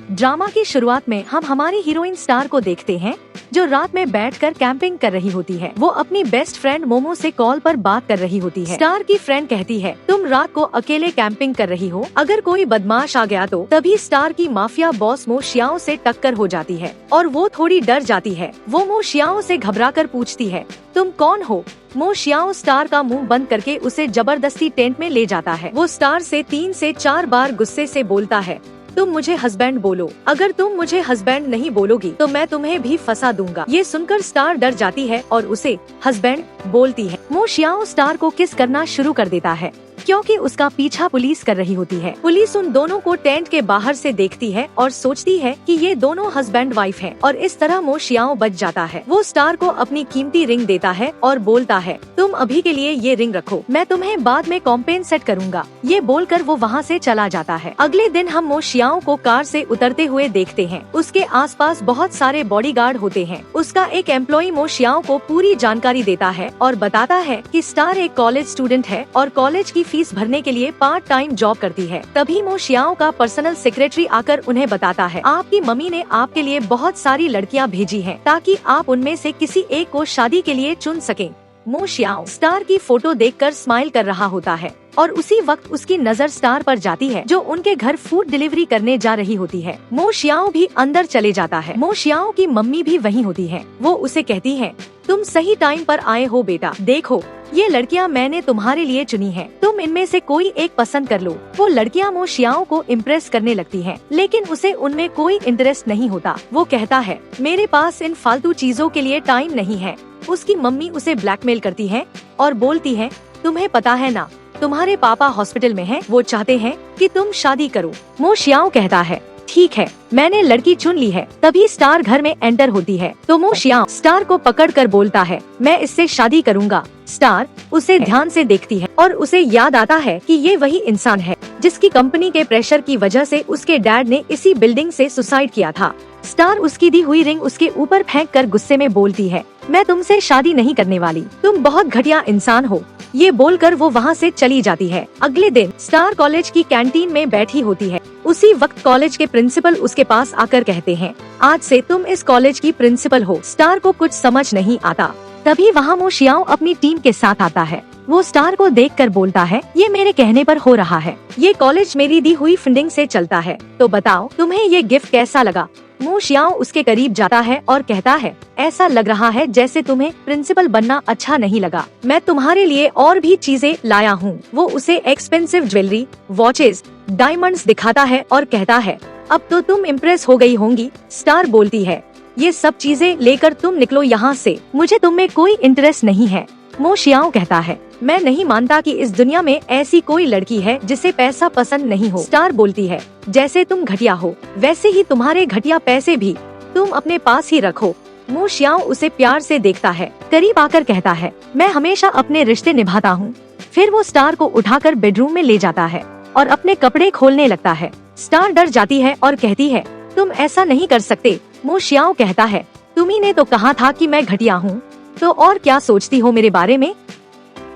Drama की शुरुआत में हम हमारी हीरोइन स्टार को देखते हैं जो रात में बैठकर कैंपिंग कर रही होती है। वो अपनी बेस्ट फ्रेंड मोमो से कॉल पर बात कर रही होती है। स्टार की फ्रेंड कहती है तुम रात को अकेले कैंपिंग कर रही हो, अगर कोई बदमाश आ गया तो। तभी स्टार की माफिया बॉस मो शियाओ से टक्कर हो जाती है और वो थोड़ी डर जाती है। वो मो शियाओ से घबराकर पूछती है तुम कौन हो। मो शियाओ स्टार का मुंह बंद करके उसे जबरदस्ती टेंट में ले जाता है। वो स्टार से 3 से 4 बार गुस्से से बोलता है तुम मुझे हस्बैंड बोलो, अगर तुम मुझे हस्बैंड नहीं बोलोगी तो मैं तुम्हें भी फंसा दूंगा। ये सुनकर स्टार डर जाती है और उसे हस्बैंड बोलती है। मो शियाओ स्टार को किस करना शुरू कर देता है क्योंकि उसका पीछा पुलिस कर रही होती है। पुलिस उन दोनों को टेंट के बाहर से देखती है और सोचती है कि ये दोनों हस्बैंड वाइफ हैं और इस तरह मो शियाओ बच जाता है। वो स्टार को अपनी कीमती रिंग देता है और बोलता है तुम अभी के लिए ये रिंग रखो, मैं तुम्हें बाद में कॉम्पेंसेट करूंगा। ये बोलकर वो वहाँ से चला जाता है। अगले दिन हम मो शियाओ को कार से उतरते हुए देखते हैं। उसके आसपास बहुत सारे बॉडीगार्ड होते हैं। उसका एक एम्प्लॉय मो शियाओ को पूरी जानकारी देता है और बताता है कि स्टार एक कॉलेज स्टूडेंट है और कॉलेज की फीस भरने के लिए पार्ट टाइम जॉब करती है। तभी मो शियाओ का पर्सनल सेक्रेटरी आकर उन्हें बताता है आपकी मम्मी ने आपके लिए बहुत सारी लड़कियां भेजी हैं ताकि आप उनमें से किसी एक को शादी के लिए चुन सकें। मो शियाओ स्टार की फोटो देखकर स्माइल कर रहा होता है और उसी वक्त उसकी नजर स्टार पर जाती है जो उनके घर फूड डिलीवरी करने जा रही होती है। मो शियाओ भी अंदर चले जाता है। मो शियाओ की मम्मी भी वहीं होती है। वो उसे कहती है तुम सही टाइम पर आए हो बेटा, देखो ये लड़कियां मैंने तुम्हारे लिए चुनी हैं, तुम इनमें से कोई एक पसंद कर लो। वो लड़कियां मो शियाओ को इम्प्रेस करने लगती हैं, लेकिन उसे उनमें कोई इंटरेस्ट नहीं होता। वो कहता है मेरे पास इन फालतू चीजों के लिए टाइम नहीं है। उसकी मम्मी उसे ब्लैकमेल करती है और बोलती है तुम्हें पता है ना, तुम्हारे पापा हॉस्पिटल में हैं, वो चाहते हैं कि तुम शादी करो। मो शियाओ कहता है ठीक है, मैंने लड़की चुन ली है। तभी स्टार घर में एंटर होती है तो मो शियाओ स्टार को पकड़कर बोलता है मैं इससे शादी करूंगा। स्टार उसे ध्यान से देखती है और उसे याद आता है कि ये वही इंसान है जिसकी कंपनी के प्रेशर की वजह से उसके डैड ने इसी बिल्डिंग से सुसाइड किया था। स्टार उसकी दी हुई रिंग उसके ऊपर फेंक कर गुस्से में बोलती है मैं तुमसे शादी नहीं करने वाली, तुम बहुत घटिया इंसान हो। ये बोलकर वो वहाँ से चली जाती है। अगले दिन स्टार कॉलेज की कैंटीन में बैठी होती है। उसी वक्त कॉलेज के प्रिंसिपल उसके पास आकर कहते हैं आज से तुम इस कॉलेज की प्रिंसिपल हो। स्टार को कुछ समझ नहीं आता। तभी वहाँ मो शियाओ अपनी टीम के साथ आता है। वो स्टार को देखकर बोलता है ये मेरे कहने पर हो रहा है, ये कॉलेज मेरी दी हुई फंडिंग से चलता है, तो बताओ तुम्हें ये गिफ्ट कैसा लगा। मो शियाओ उसके करीब जाता है और कहता है ऐसा लग रहा है जैसे तुम्हें प्रिंसिपल बनना अच्छा नहीं लगा, मैं तुम्हारे लिए और भी चीजें लाया हूँ। वो उसे एक्सपेंसिव ज्वेलरी, वॉचेस, डायमंड्स दिखाता है और कहता है अब तो तुम इम्प्रेस हो गई होंगी। स्टार बोलती है ये सब चीजें लेकर तुम निकलो यहाँ से, मुझे तुम में कोई इंटरेस्ट नहीं है। मो शियाओ कहता है मैं नहीं मानता कि इस दुनिया में ऐसी कोई लड़की है जिसे पैसा पसंद नहीं हो। स्टार बोलती है जैसे तुम घटिया हो वैसे ही तुम्हारे घटिया पैसे भी तुम अपने पास ही रखो। मो शियाओ उसे प्यार से देखता है, करीब आकर कहता है मैं हमेशा अपने रिश्ते निभाता हूँ। फिर वो स्टार को उठाकर बेडरूम में ले जाता है और अपने कपड़े खोलने लगता है। स्टार डर जाती है और कहती है तुम ऐसा नहीं कर सकते। मो शियाओ कहता है तुम्ही ने तो कहा था कि मैं घटिया हूँ, तो और क्या सोचती हो मेरे बारे में,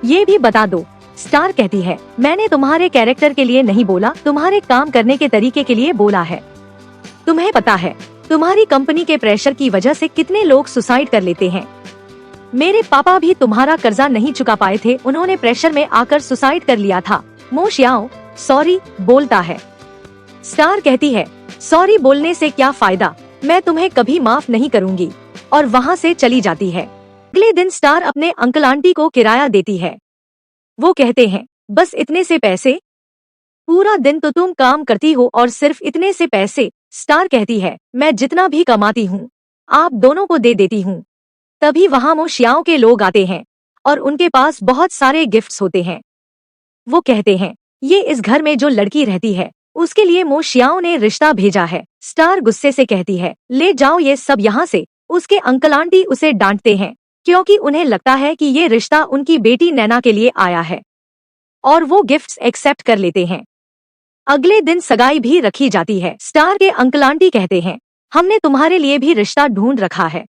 ये भी बता दो। स्टार कहती है मैंने तुम्हारे कैरेक्टर के लिए नहीं बोला, तुम्हारे काम करने के तरीके के लिए बोला है। तुम्हें पता है तुम्हारी कंपनी के प्रेशर की वजह से कितने लोग सुसाइड कर लेते हैं। मेरे पापा भी तुम्हारा कर्जा नहीं चुका पाए थे, उन्होंने प्रेशर में आकर सुसाइड कर लिया था। मो शियाओ सॉरी बोलता है। स्टार कहती है सॉरी बोलने से क्या फायदा, मैं तुम्हें कभी माफ नहीं करूँगी, और वहाँ से चली जाती है। अगले दिन स्टार अपने अंकल आंटी को किराया देती है। वो कहते हैं बस इतने से पैसे, पूरा दिन तो तुम काम करती हो और सिर्फ इतने से पैसे। स्टार कहती है मैं जितना भी कमाती हूँ आप दोनों को दे देती हूँ। तभी वहाँ मो शियाओ के लोग आते हैं और उनके पास बहुत सारे गिफ्ट्स होते हैं। वो कहते हैं ये इस घर में जो लड़की रहती है उसके लिए मो शियाओ ने रिश्ता भेजा है। स्टार गुस्से से कहती है ले जाओ ये सब यहाँ से। उसके अंकल आंटी उसे डांटते हैं क्योंकि उन्हें लगता है कि ये रिश्ता उनकी बेटी नैना के लिए आया है और वो गिफ्ट्स एक्सेप्ट कर लेते हैं। अगले दिन सगाई भी रखी जाती है। स्टार के अंकल आंटी कहते हैं हमने तुम्हारे लिए भी रिश्ता ढूंढ रखा है,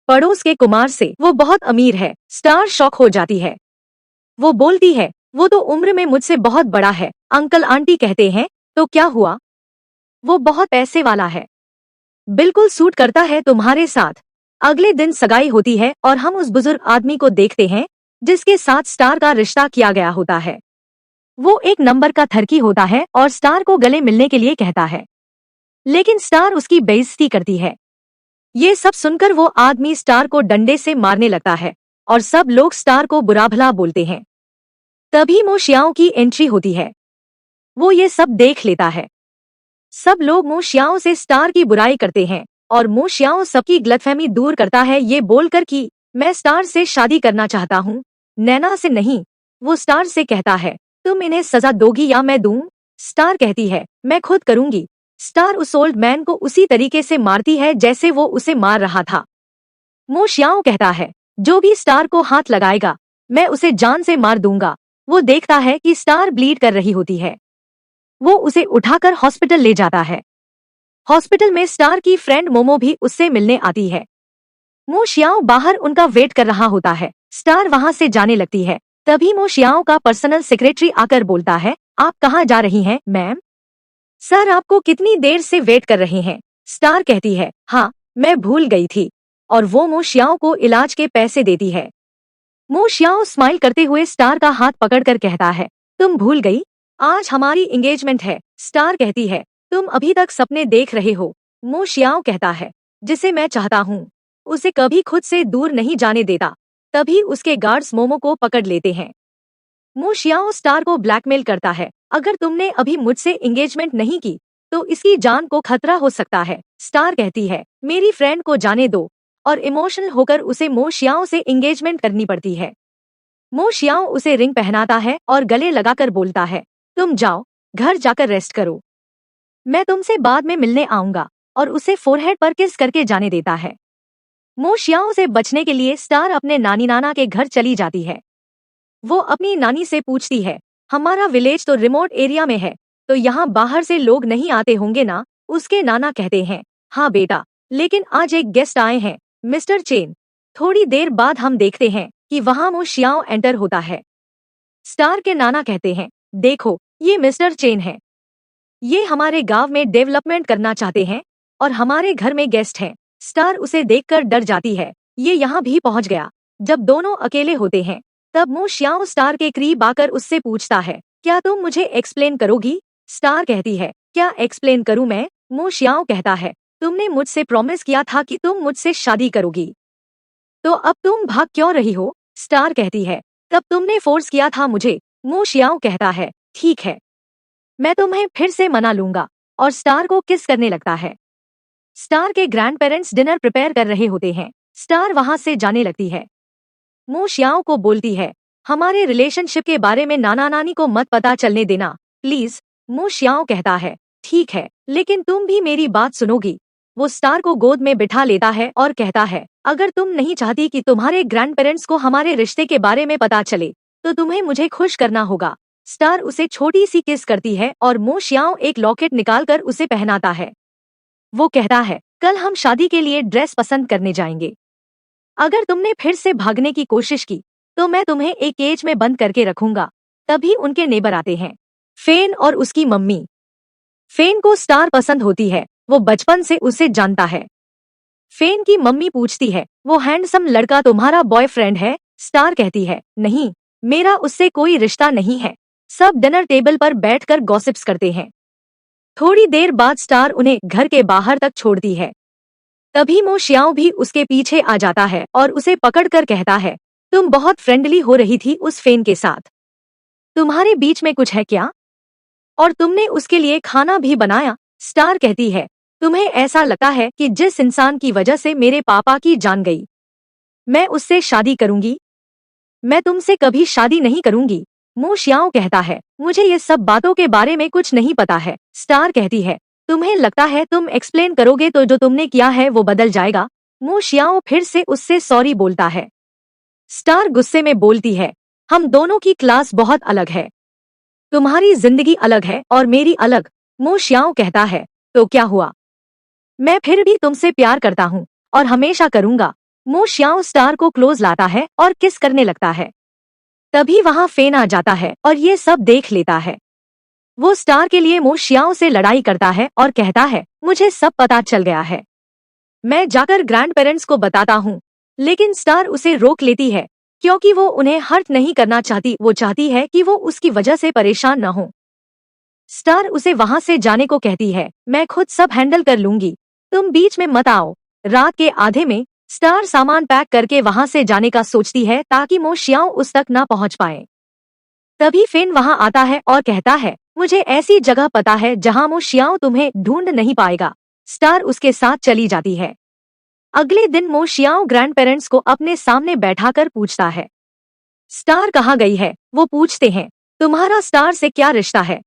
पड़ोस के कुमार से, वो बहुत अमीर है। स्टार शॉक हो जाती है। वो बोलती है वो तो उम्र में मुझसे बहुत बड़ा है। अंकल आंटी कहते हैं तो क्या हुआ, वो बहुत पैसे वाला है, बिल्कुल सूट करता है तुम्हारे साथ। अगले दिन सगाई होती है और हम उस बुजुर्ग आदमी को देखते हैं जिसके साथ स्टार का रिश्ता किया गया होता है। वो एक नंबर का थरकी होता है और स्टार को गले मिलने के लिए कहता है, लेकिन स्टार उसकी बेइज्जती करती है। ये सब सुनकर वो आदमी स्टार को डंडे से मारने लगता है और सब लोग स्टार को बुरा भला बोलते हैं। तभी मो शियाओ की एंट्री होती है। वो ये सब देख लेता है। सब लोग मो शियाओ से स्टार की बुराई करते हैं और मो शियाओ सबकी गलतफहमी दूर करता है ये बोलकर कि मैं स्टार से शादी करना चाहता हूँ, नैना से नहीं। वो स्टार से कहता है, तुम इन्हें सजा दोगी या मैं दूं? स्टार कहती है, मैं खुद करूंगी। स्टार उस ओल्ड मैन को उसी तरीके से मारती है जैसे वो उसे मार रहा था। मो शियाओ कहता है, जो भी स्टार को हाथ लगाएगा मैं उसे जान से मार दूंगा। वो देखता है कि स्टार ब्लीड कर रही होती है। वो उसे उठाकर हॉस्पिटल ले जाता है। हॉस्पिटल में स्टार की फ्रेंड मोमो भी उससे मिलने आती है। मो शियाओ बाहर उनका वेट कर रहा होता है। स्टार वहां से जाने लगती है। तभी मो शियाओ का पर्सनल सेक्रेटरी आकर बोलता है, आप कहाँ जा रही हैं मैम? सर आपको कितनी देर से वेट कर रहे हैं। स्टार कहती है, हाँ मैं भूल गई थी। और वो मो शियाओ को इलाज के पैसे देती है। मो शियाओ स्माइल करते हुए स्टार का हाथ पकड़कर कहता है, तुम भूल गई, आज हमारी एंगेजमेंट है। स्टार कहती है, तुम अभी तक सपने देख रहे हो। मो शियाओ कहता है, जिसे मैं चाहता हूँ उसे कभी खुद से दूर नहीं जाने देता। तभी उसके गार्ड्स मोमो को पकड़ लेते हैं। मो शियाओ स्टार को ब्लैकमेल करता है, अगर तुमने अभी मुझसे एंगेजमेंट नहीं की तो इसकी जान को खतरा हो सकता है। स्टार कहती है, मेरी फ्रेंड को जाने दो, और इमोशनल होकर उसे मो शियाओ से एंगेजमेंट करनी पड़ती है। मो शियाओ उसे रिंग पहनाता है और गले लगाकर बोलता है, तुम जाओ, घर जाकर रेस्ट करो, मैं तुमसे बाद में मिलने आऊंगा। और उसे फोरहेड पर किस करके जाने देता है। मो शियाओ से बचने के लिए स्टार अपने नानी नाना के घर चली जाती है। वो अपनी नानी से पूछती है, हमारा विलेज तो रिमोट एरिया में है, तो यहाँ बाहर से लोग नहीं आते होंगे ना? उसके नाना कहते हैं, हाँ बेटा, लेकिन आज एक गेस्ट आए हैं, मिस्टर चेन। थोड़ी देर बाद हम देखते हैं कि वहाँ मो शियाओ एंटर होता है। स्टार के नाना कहते हैं, देखो ये मिस्टर चेन है, ये हमारे गांव में डेवलपमेंट करना चाहते हैं और हमारे घर में गेस्ट हैं। स्टार उसे देखकर डर जाती है। ये यहाँ भी पहुँच गया। जब दोनों अकेले होते हैं तब मो शियाओ स्टार के करीब आकर उससे पूछता है, क्या तुम मुझे एक्सप्लेन करोगी? स्टार कहती है, क्या एक्सप्लेन करूँ मैं? मो शियाओ कहता है, तुमने मुझसे प्रॉमिस किया था कि तुम मुझसे शादी करोगी, तो अब तुम भाग क्यों रही हो? स्टार कहती है, तब तुमने फोर्स किया था मुझे। मो शियाओ कहता है, ठीक है, मैं तुम्हें फिर से मना लूंगा, और स्टार को किस करने लगता है। स्टार के ग्रैंड पेरेंट्स डिनर प्रिपेयर कर रहे होते हैं। स्टार वहां से जाने लगती है। मो शियाओ को बोलती है, हमारे रिलेशनशिप के बारे में नाना नानी को मत पता चलने देना प्लीज। मो शियाओ कहता है, ठीक है, लेकिन तुम भी मेरी बात सुनोगी। वो स्टार को गोद में बिठा लेता है और कहता है, अगर तुम नहीं चाहती कि तुम्हारे ग्रैंड पेरेंट्स को हमारे रिश्ते के बारे में पता चले तो तुम्हें मुझे खुश करना होगा। स्टार उसे छोटी सी किस करती है और मो शियाओ एक लॉकेट निकालकर उसे पहनाता है। वो कहता है, कल हम शादी के लिए ड्रेस पसंद करने जाएंगे। अगर तुमने फिर से भागने की कोशिश की तो मैं तुम्हें एक केज में बंद करके रखूंगा। तभी उनके नेबर आते हैं, फेन और उसकी मम्मी। फेन को स्टार पसंद होती है, वो बचपन से उसे जानता है। फेन की मम्मी पूछती है, वो हैंडसम लड़का तुम्हारा बॉयफ्रेंड है? स्टार कहती है, नहीं, मेरा उससे कोई रिश्ता नहीं है। सब डिनर टेबल पर बैठकर गॉसिप्स करते हैं। थोड़ी देर बाद स्टार उन्हें घर के बाहर तक छोड़ती है। तभी मो शियाओ भी उसके पीछे आ जाता है और उसे पकड़कर कहता है, तुम बहुत फ्रेंडली हो रही थी उस फेन के साथ, तुम्हारे बीच में कुछ है क्या? और तुमने उसके लिए खाना भी बनाया? स्टार कहती है, तुम्हें ऐसा लगता है कि जिस इंसान की वजह से मेरे पापा की जान गई, मैं उससे शादी करूंगी? मैं तुमसे कभी शादी नहीं करूंगी। मो शियाओ कहता है, मुझे ये सब बातों के बारे में कुछ नहीं पता है। स्टार कहती है, तुम्हें लगता है तुम एक्सप्लेन करोगे तो जो तुमने किया है वो बदल जाएगा? मो शियाओ फिर से उससे सॉरी बोलता है। स्टार गुस्से में बोलती है, हम दोनों की क्लास बहुत अलग है, तुम्हारी जिंदगी अलग है और मेरी अलग। मो शियाओ कहता है, तो क्या हुआ, मैं फिर भी तुमसे प्यार करता हूँ और हमेशा करूंगा। मो शियाओ स्टार को क्लोज लाता है और किस करने लगता है। तभी वहां फेन आ जाता है और ये सब देख लेता है। वो स्टार के लिए मो शियाओ से लड़ाई करता है और कहता है, मुझे सब पता चल गया है, मैं जाकर ग्रैंड पेरेंट्स को बताता हूँ। लेकिन स्टार उसे रोक लेती है क्योंकि वो उन्हें हर्ट नहीं करना चाहती, वो चाहती है कि वो उसकी वजह से परेशान न हो। स्टार उसे वहाँ से जाने को कहती है, मैं खुद सब हैंडल कर लूंगी, तुम बीच में मत आओ। रात के आधे में स्टार सामान पैक करके वहाँ से जाने का सोचती है ताकि मो शियाओ उस तक न पहुँच पाए। तभी फेन वहाँ आता है और कहता है, मुझे ऐसी जगह पता है जहाँ मो शियाओ तुम्हें ढूंढ नहीं पाएगा। स्टार उसके साथ चली जाती है। अगले दिन मो शियाओ ग्रैंड पेरेंट्स को अपने सामने बैठाकर पूछता है, स्टार कहाँ गई है? वो पूछते हैं, तुम्हारा स्टार से क्या रिश्ता है?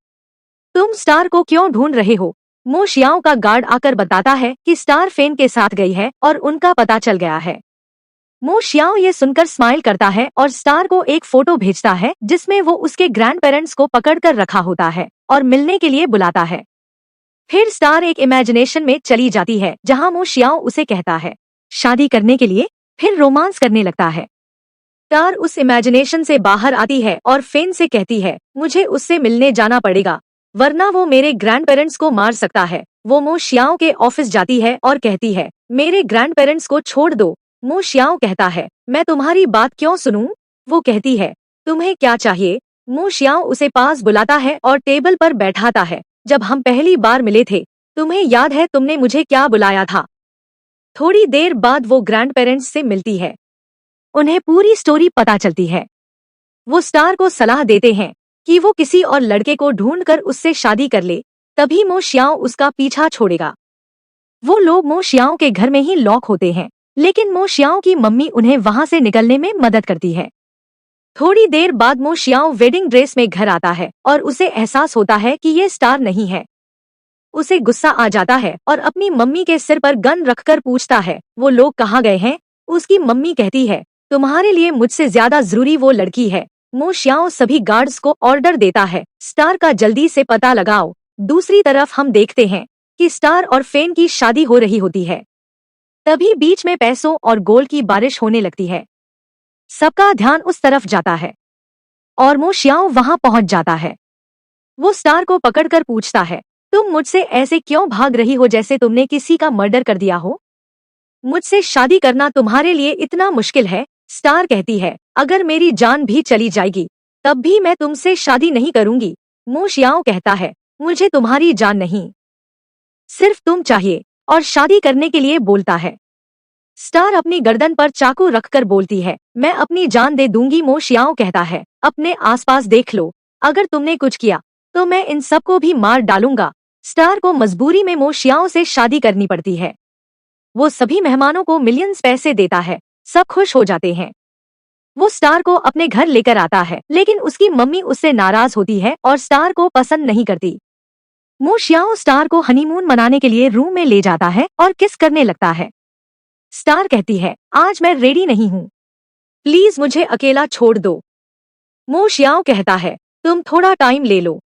तुम स्टार को क्यों ढूंढ रहे हो? मो शियाओ का गार्ड आकर बताता है कि स्टार फेन के साथ गई है और उनका पता चल गया है। मो शियाओ ये सुनकर स्माइल करता है और स्टार को एक फोटो भेजता है जिसमें वो उसके ग्रैंड पेरेंट्स को पकड़कर रखा होता है और मिलने के लिए बुलाता है। फिर स्टार एक इमेजिनेशन में चली जाती है जहाँ मो शियाओ उसे कहता है, शादी करने के लिए, फिर रोमांस करने लगता है। स्टार उस इमेजिनेशन से बाहर आती है और फेन से कहती है, मुझे उससे मिलने जाना पड़ेगा वरना वो मेरे ग्रैंड पेरेंट्स को मार सकता है। वो मो शियाओ के ऑफिस जाती है और कहती है, मेरे ग्रैंड पेरेंट्स को छोड़ दो। मो शियाओ कहता है, मैं तुम्हारी बात क्यों सुनूं? वो कहती है, तुम्हें क्या चाहिए? मो शियाओ उसे पास बुलाता है और टेबल पर बैठाता है, जब हम पहली बार मिले थे, तुम्हें याद है तुमने मुझे क्या बुलाया था? थोड़ी देर बाद वो ग्रैंड पेरेंट्स से मिलती है। उन्हें पूरी स्टोरी पता चलती है। वो स्टार को सलाह देते हैं कि वो किसी और लड़के को ढूंढकर उससे शादी कर ले, तभी मो शियाओ उसका पीछा छोड़ेगा। वो लोग मो शियाओ के घर में ही लॉक होते हैं, लेकिन मो शियाओ की मम्मी उन्हें वहाँ से निकलने में मदद करती है। थोड़ी देर बाद मो शियाओ वेडिंग ड्रेस में घर आता है और उसे एहसास होता है कि ये स्टार नहीं है। उसे गुस्सा आ जाता है और अपनी मम्मी के सिर पर गन रखकर पूछता है, वो लोग कहाँ गए हैं? उसकी मम्मी कहती है, तुम्हारे लिए मुझसे ज्यादा जरूरी वो लड़की है। मो शियाओ सभी गार्ड्स को ऑर्डर देता है, स्टार का जल्दी से पता लगाओ। दूसरी तरफ हम देखते हैं कि स्टार और फेन की शादी हो रही होती है। तभी बीच में पैसों और गोल्ड की बारिश होने लगती है। सबका ध्यान उस तरफ जाता है और मो शियाओ वहां पहुंच जाता है। वो स्टार को पकड़कर पूछता है, तुम मुझसे ऐसे क्यों भाग रही हो जैसे तुमने किसी का मर्डर कर दिया हो? मुझसे शादी करना तुम्हारे लिए इतना मुश्किल है? स्टार कहती है, अगर मेरी जान भी चली जाएगी तब भी मैं तुमसे शादी नहीं करूंगी। मो शियाओ कहता है, मुझे तुम्हारी जान नहीं, सिर्फ तुम चाहिए, और शादी करने के लिए बोलता है। स्टार अपनी गर्दन पर चाकू रखकर बोलती है, मैं अपनी जान दे दूंगी। मो शियाओ कहता है, अपने आसपास देख लो, अगर तुमने कुछ किया तो मैं इन सबको भी मार डालूंगा। स्टार को मजबूरी में मो शियाओ से शादी करनी पड़ती है। वो सभी मेहमानों को मिलियंस पैसे देता है, सब खुश हो जाते हैं। वो स्टार को अपने घर लेकर आता है, लेकिन उसकी मम्मी उससे नाराज होती है और स्टार को पसंद नहीं करती। मो शियाओ स्टार को हनीमून मनाने के लिए रूम में ले जाता है और किस करने लगता है। स्टार कहती है, आज मैं रेडी नहीं हूँ, प्लीज मुझे अकेला छोड़ दो। मो शियाओ कहता है, तुम थोड़ा टाइम ले लो,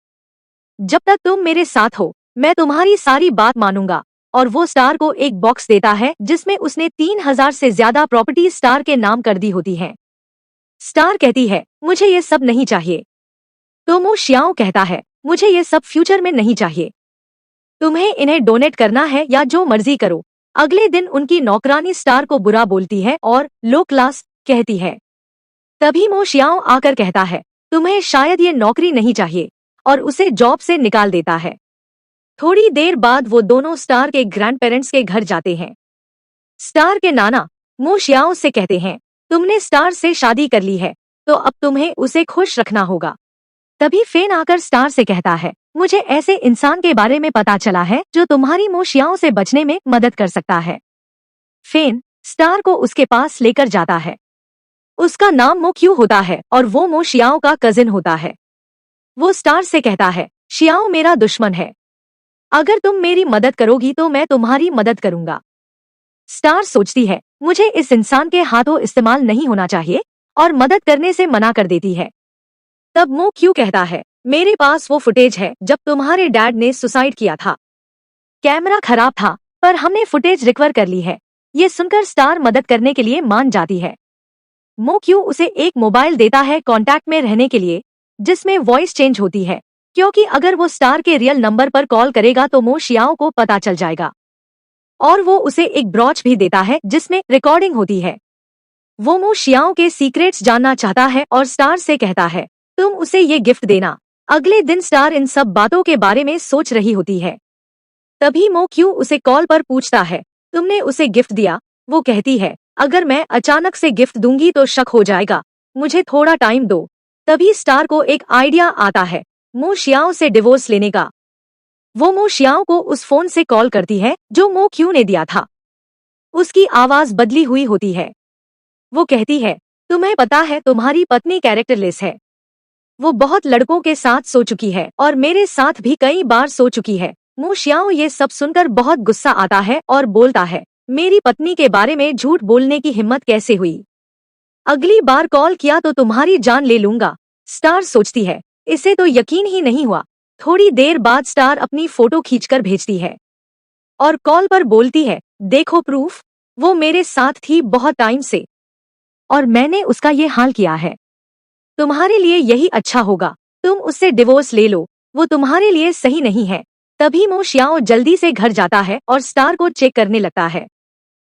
जब तक तुम मेरे साथ हो मैं तुम्हारी सारी बात मानूंगा। और वो स्टार को एक बॉक्स देता है जिसमें उसने 3000 से ज्यादा प्रॉपर्टी स्टार के नाम कर दी होती हैं। स्टार कहती है, मुझे ये सब नहीं चाहिए। तो मो शियाओ कहता है, मुझे ये सब फ्यूचर में नहीं चाहिए, तुम्हें इन्हें डोनेट करना है या जो मर्जी करो। अगले दिन उनकी नौकरानी स्टार को बुरा बोलती है और लो क्लास कहती है। तभी मो शियाओ आकर कहता है, तुम्हें शायद ये नौकरी नहीं चाहिए, और उसे जॉब से निकाल देता है। थोड़ी देर बाद वो दोनों स्टार के ग्रैंड पेरेंट्स के घर जाते हैं। स्टार के नाना मो शियाओ से कहते हैं, तुमने स्टार से शादी कर ली है तो अब तुम्हें उसे खुश रखना होगा। तभी फेन आकर स्टार से कहता है, मुझे ऐसे इंसान के बारे में पता चला है जो तुम्हारी मो शियाओ से बचने में मदद कर सकता है। फेन स्टार को उसके पास लेकर जाता है। उसका नाम मो क्यू होता है और वो मो शियाओ का कजिन होता है। वो स्टार से कहता है, शियाओ मेरा दुश्मन है, अगर तुम मेरी मदद करोगी तो मैं तुम्हारी मदद करूंगा। स्टार सोचती है, मुझे इस इंसान के हाथों इस्तेमाल नहीं होना चाहिए, और मदद करने से मना कर देती है। तब मो क्यू कहता है, मेरे पास वो फुटेज है जब तुम्हारे डैड ने सुसाइड किया था। कैमरा खराब था पर हमने फुटेज रिकवर कर ली है। ये सुनकर स्टार मदद करने के लिए मान जाती है। मो क्यू उसे एक मोबाइल देता है कांटेक्ट में रहने के लिए, जिसमें वॉइस चेंज होती है। क्योंकि अगर वो स्टार के रियल नंबर पर कॉल करेगा तो मो शियाओ को पता चल जाएगा और वो उसे एक ब्रॉच भी देता है जिसमें रिकॉर्डिंग होती है। वो मो शियाओ के सीक्रेट्स जानना चाहता है और स्टार से कहता है तुम उसे ये गिफ्ट देना। अगले दिन स्टार इन सब बातों के बारे में सोच रही होती है। तभी मो क्यू उसे कॉल पर पूछता है तुमने उसे गिफ्ट दिया? वो कहती है अगर मैं अचानक से गिफ्ट दूंगी तो शक हो जाएगा, मुझे थोड़ा टाइम दो। तभी स्टार को एक आइडिया आता है मो शियाओ से डिवोर्स लेने का। वो मो शियाओ को उस फोन से कॉल करती है जो मो क्यू ने दिया था। उसकी आवाज बदली हुई होती है। वो कहती है तुम्हें पता है तुम्हारी पत्नी कैरेक्टरलेस है। वो बहुत लड़कों के साथ सो चुकी है और मेरे साथ भी कई बार सो चुकी है। मो शियाओ ये सब सुनकर बहुत गुस्सा आता है और बोलता है मेरी पत्नी के बारे में झूठ बोलने की हिम्मत कैसे हुई? अगली बार कॉल किया तो तुम्हारी जान ले लूंगा। स्टार सोचती है इसे तो यकीन ही नहीं हुआ। थोड़ी देर बाद स्टार अपनी फोटो खींचकर भेजती है और कॉल पर बोलती है देखो प्रूफ, वो मेरे साथ थी बहुत टाइम से और मैंने उसका ये हाल किया है। तुम्हारे लिए यही अच्छा होगा, तुम उससे डिवोर्स ले लो, वो तुम्हारे लिए सही नहीं है। तभी मो शियाओ जल्दी से घर जाता है और स्टार को चेक करने लगता है।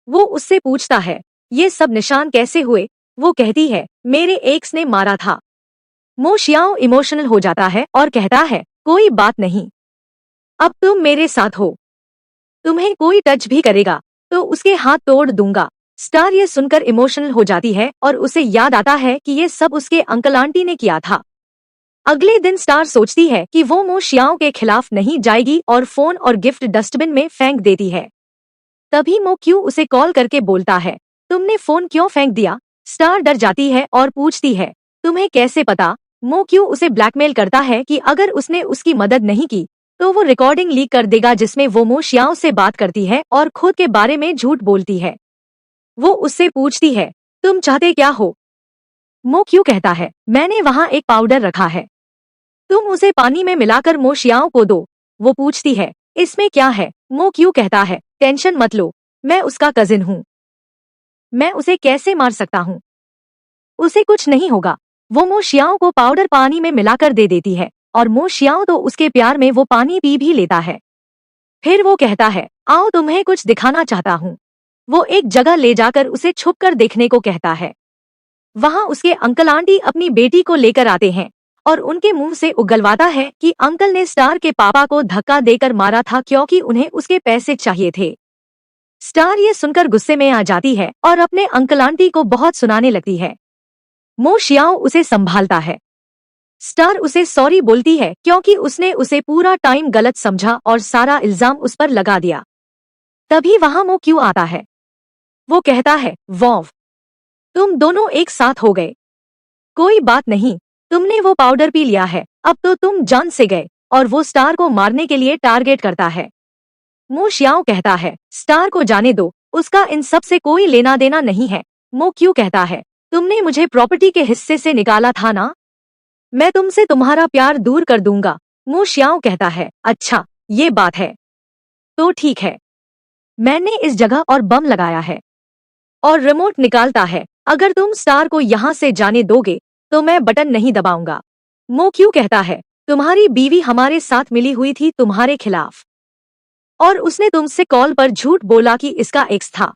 वो उससे पूछता है ये सब निशान कैसे हुए? वो कहती है मेरे एक्स ने मारा था। मो शियाओ इमोशनल हो जाता है और कहता है कोई बात नहीं, अब तुम मेरे साथ हो, तुम्हें कोई टच भी करेगा तो उसके हाथ तोड़ दूंगा। स्टार ये सुनकर इमोशनल हो जाती है और उसे याद आता है कि ये सब उसके अंकल आंटी ने किया था। अगले दिन स्टार सोचती है कि वो मो शियाओ के खिलाफ नहीं जाएगी और फोन और गिफ्ट डस्टबिन में फेंक देती है। तभी मो क्यू उसे कॉल करके बोलता है तुमने फोन क्यों फेंक दिया? स्टार डर जाती है और पूछती है तुम्हें कैसे पता? मो क्यू उसे ब्लैकमेल करता है कि अगर उसने उसकी मदद नहीं की तो वो रिकॉर्डिंग लीक कर देगा जिसमें वो मो शियाओ से बात करती है और खुद के बारे में झूठ बोलती है। वो उससे पूछती है तुम चाहते क्या हो? मो क्यू कहता है मैंने वहाँ एक पाउडर रखा है, तुम उसे पानी में मिलाकर मो शियाओ को दो। वो पूछती है इसमें क्या है? मो क्यू कहता है टेंशन मत लो, मैं उसका कजिन हूँ, मैं उसे कैसे मार सकता हूँ, उसे कुछ नहीं होगा। वो मो शियाओ को पाउडर पानी में मिलाकर दे देती है और मो शियाओ तो उसके प्यार में वो पानी पी भी लेता है। फिर वो कहता है आओ तुम्हें कुछ दिखाना चाहता हूँ। वो एक जगह ले जाकर उसे छुपकर देखने को कहता है। वहाँ उसके अंकल आंटी अपनी बेटी को लेकर आते हैं और उनके मुंह से उगलवाता है कि अंकल ने स्टार के पापा को धक्का देकर मारा था क्योंकि उन्हें उसके पैसे चाहिए थे। स्टार ये सुनकर गुस्से में आ जाती है और अपने अंकल आंटी को बहुत सुनाने लगती है। मो शियाओ उसे संभालता है। स्टार उसे सॉरी बोलती है क्योंकि उसने उसे पूरा टाइम गलत समझा और सारा इल्जाम उस पर लगा दिया। तभी वहाँ मो क्यू आता है। वो कहता है वाव, तुम दोनों एक साथ हो गए। कोई बात नहीं, तुमने वो पाउडर पी लिया है, अब तो तुम जान से गए। और वो स्टार को मारने के लिए टारगेट करता है। मो शियाओ कहता है स्टार को जाने दो, उसका इन सब से कोई लेना देना नहीं है। मो क्यू कहता है तुमने मुझे प्रॉपर्टी के हिस्से से निकाला था ना, मैं तुमसे तुम्हारा प्यार दूर कर दूंगा। मो शियाओ कहता है अच्छा ये बात है, तो ठीक है, मैंने इस जगह और बम लगाया है और रिमोट निकालता है। अगर तुम स्टार को यहाँ से जाने दोगे तो मैं बटन नहीं दबाऊंगा। मो क्यू कहता है तुम्हारी बीवी हमारे साथ मिली हुई थी तुम्हारे खिलाफ और उसने तुमसे कॉल पर झूठ बोला कि इसका एक्स था।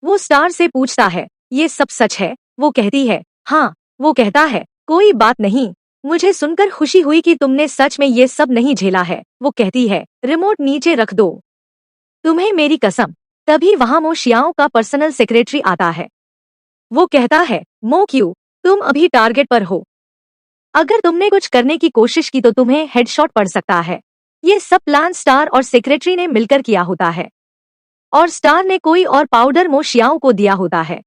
वो स्टार से पूछता है ये सब सच है? वो कहती है हाँ। वो कहता है कोई बात नहीं, मुझे सुनकर खुशी हुई कि तुमने सच में ये सब नहीं झेला है। वो कहती है रिमोट नीचे रख दो, तुम्हें मेरी कसम। तभी वहाँ मो शियाओ का पर्सनल सेक्रेटरी आता है। वो कहता है मो क्यू, तुम अभी टारगेट पर हो, अगर तुमने कुछ करने की कोशिश की तो तुम्हें हेडशॉट पड़ सकता है। ये सब प्लान स्टार और सेक्रेटरी ने मिलकर किया होता है और स्टार ने कोई और पाउडर मो शियाओ को दिया होता है।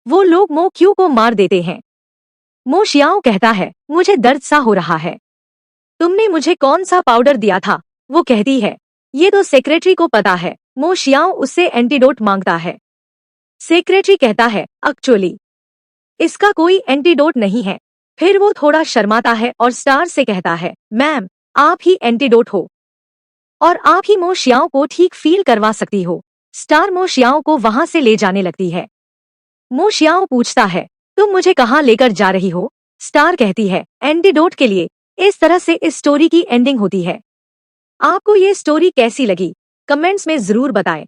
वो लोग मो क्यू को मार देते हैं। मो शियाओ कहता है मुझे दर्द सा हो रहा है, तुमने मुझे कौन सा पाउडर दिया था? वो कहती है ये तो सेक्रेटरी को पता है। मो शियाओ उससे एंटीडोट मांगता है। सेक्रेटरी कहता है एक्चुअली इसका कोई एंटीडोट नहीं है। फिर वो थोड़ा शर्माता है और स्टार से कहता है मैम, आप ही एंटीडोट हो और आप ही मो शियाओ को ठीक फील करवा सकती हो। स्टार मो शियाओ को वहां से ले जाने लगती है। मो शियाओ पूछता है तुम मुझे कहाँ लेकर जा रही हो? स्टार कहती है एंटीडोट के लिए, इस तरह से इस स्टोरी की एंडिंग होती है। आपको ये स्टोरी कैसी लगी? कमेंट्स में जरूर बताएं।